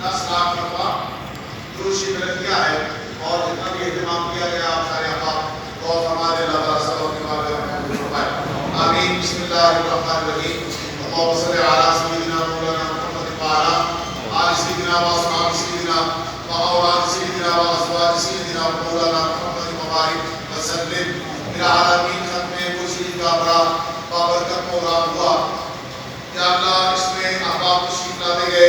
10 لاکھ مرتبہ درود شریف رکھ کیا ہے اور جتنا بھی اہتمام کیا گیا آپ سارے احباب اور فرما دے اللہ تعالیٰ سب اپنی بات میں فرمائے آمین بسم اللہ الرحمن الرحیم اللهم صل على سيدنا مولانا محمد وعلى آل سيدنا وأصحاب سيدنا وأولاد سيدنا وأزواج سيدنا مولانا محمد مبارک وسلم العالمین ختم وشری کا بڑا بابرکت پروگرام ہوا یا اللہ اس میں احباب تشریف لاتے گئے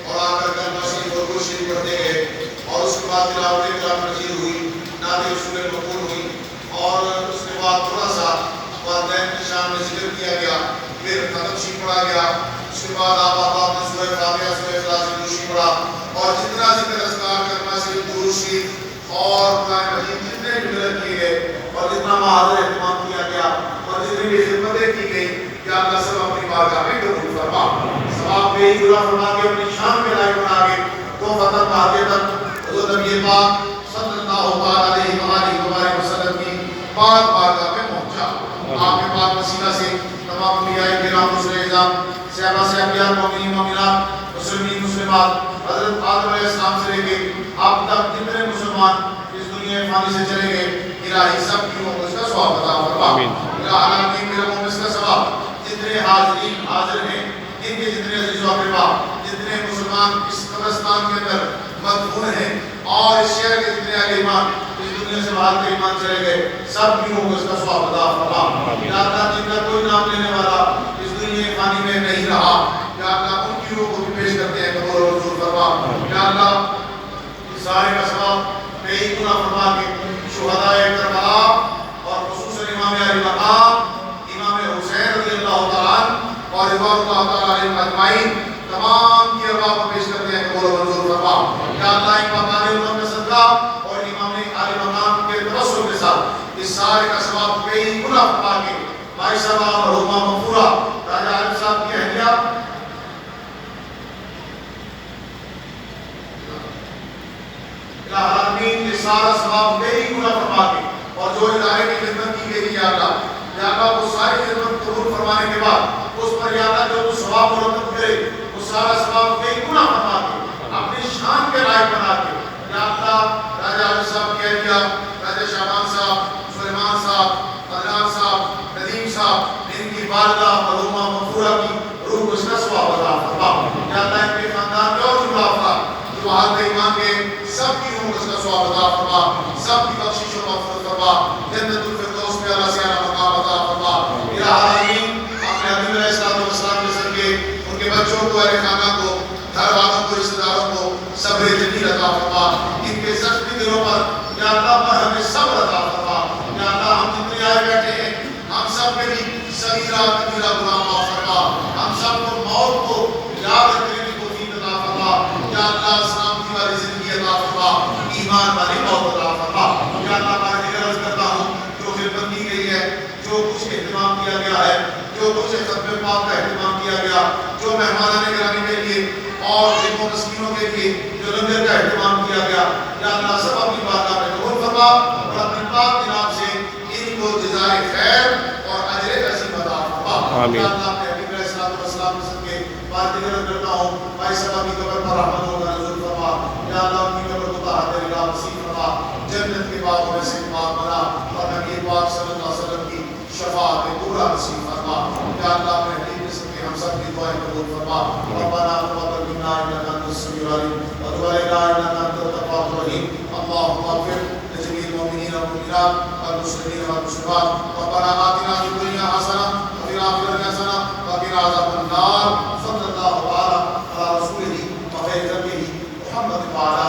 اور آ کر کلمہ شریف اور درود شریف پڑھتے گئے اور اس کے بعد تلاوت کلام مجید ہوئی نعت رسول مقبول ہوئی اور اس کے بعد تھوڑا سا والدین کی شان میں ذکر کیا گیا پھر ختم شریف پڑھا گیا اس کے بعد آپ احباب نے سورہ فاتحہ سورہ اخلاص درود شریف پڑھا اور جتنا ذکر اذکار کلمہ شریف درود شریف اور قرآن مجید جتنے بھی مدد کیے گئے اور جتنا محاضر اہتمام کیا گیا اور جتنی بھی خدمتیں کی گئی یا اللہ سب اپنی بارگاہ میں قبول فرما ثواب پہ ہی گناہ فرما کے اپنی شان میں لائق بنا کے تو فتح پاتے تک حضور نبی پاک صلی اللہ علیہ وسلم کی پاک بارگاہ میں پہنچا آپ کے پاک وسیلہ سے تمام انبیاء کرام رسل اعظام صحابہ صحابیات مومنین مومنات مسلمین مسلمات حضرت آدم علیہ السلام سے لے کے اب تک جتنے مسلمان اس دنیا فانی سے چلے گئے الہی سب کی عمر اس کا ثواب عطا فرما الہی میرے عمر اس کا ثواب جتنے حاضرین حاضر ہیں ان کے جتنے عزیز و اقربا جتنے مسلمان اس قبرستان کے اندر مدفون ہیں اور اس شہر کے جتنے اہل ایمان اس دنیا سے باہر کے ایمان چلے گئے سب کی عمر اس کا ثواب عطا فرما یا اللہ جن کا کوئی نام لینے والا اس دنیا فانی میں نہیں رہا یا اللہ ان کی روح کو بھی پیش کرتے ہیں قبول و منظور فرما یا اللہ اس سارے کا ثواب بے ہی گناہ فرما کے شہداء کربلا اور خصوصاً امام علی مقام امام حسین رضی اللہ تعالیٰ اور رضوان اللہ تعالیٰ علیہ اجمعین تمام کی ارواح کو پیش کرتے ہیں قبول و منظور فرما یا اللہ امام علی امام کا صدقہ اور امام علی مقام کے توسل کے ساتھ اس سارے کا ثواب بے ہی گناہ فرما کے بھائی صاحب مرحومہ مغفورہ راجہ عارف صاحب کی اہلیہ العالمین کے سارا ثواب بے ہی گناہ فرما کے اور جو ادارے کی خدمت کی گئی یا اللہ وہ ساری خدمت قبول فرمانے کے بعد اس پر یا اللہ جو ثواب مرتب کرے وہ سارا ثواب بے ہی گناہ فرما کے اپنی شان کے لائق بنا کے یا اللہ راجہ عارف صاحب کی اہلیہ راجہ شعبان صاحب سلیمان صاحب عدنان صاحب ندیم صاحب ان کی والدہ مرحومہ مغفورہ کی روح کو اس کا ثواب عطا فرما یا اللہ ان کے خاندان میں اور جملہ افراد جو حالت ایمان کے سب کی عمر اس کا ثواب عطا فرما سب کی بخشش و مغفرت فرما جنت الفردوس میں اللہ سے اعلیٰ مقام عطا فرما الہی اپنے حبیب علیہ السلام کے صدقے ان کے بچوں کو اہل خانہ کو گھر والوں کو رشتہ داروں کو صبر جمیل عطا فرما ان کے زخمی دلوں پر یا اللہ پر ہمیں صبر عطا فرما یا اللہ ہم جتنے آئے بیٹھے ہیں ہم سب کے بھی صغیرہ کبیرہ گناہ معاف فرما ہم سب کو موت کو یاد رکھنے کی توفیق عطا فرما یا اللہ سلامتی والی زندگی عطا فرما ایمان والی موت عطا فرما یا اللہ میں ذکر عرض کرتا ہوں جو خدمت کی گئی ہے جو کچھ اہتمام کیا گیا ہے جو کچھ ختم پاک کا اہتمام کیا گیا جو مہمانان گرامی کے لیے اور یتیموں مسکینوں کے لیے جو لنگر کا اہتمام کیا گیا یا اللہ سب اپنی بارگاہ میں قبول فرما اور اپنے پاک جناب سے ان کو جزائے خیر اور اجر عظیم عطا فرما یا اللہ اپنے حبیب علیہ السلام کے صدقے بار ذکر کرتا ہوں بھائی صاحب کی قبر پر رحمت و نزول فرما یا اللہ ان کی قبر کو طاہر الہ نصیب فرما جنت کے باغوں میں سے پاک بنا اور نبی پاک صلی اللہ علیہ وسلم کی شفاعت پورا نصیب فرما یا اللہ اپنے حبیب کے صدقے ہم سب کی دعائیں قبول فرما ربنا تقبل منا انک انت السمیع العلیم وتب علینا انک انت التواب الرحیم اللهم اغفر لجميع المؤمنين والمؤمنات والمسلمين والمسلمات ربنا آتنا في الدنيا حسنة وفي الآخرة حسنة وقنا عذاب النار صلى الله على رسوله وخير خلقه محمد وعلى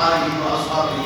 آله وأصحابه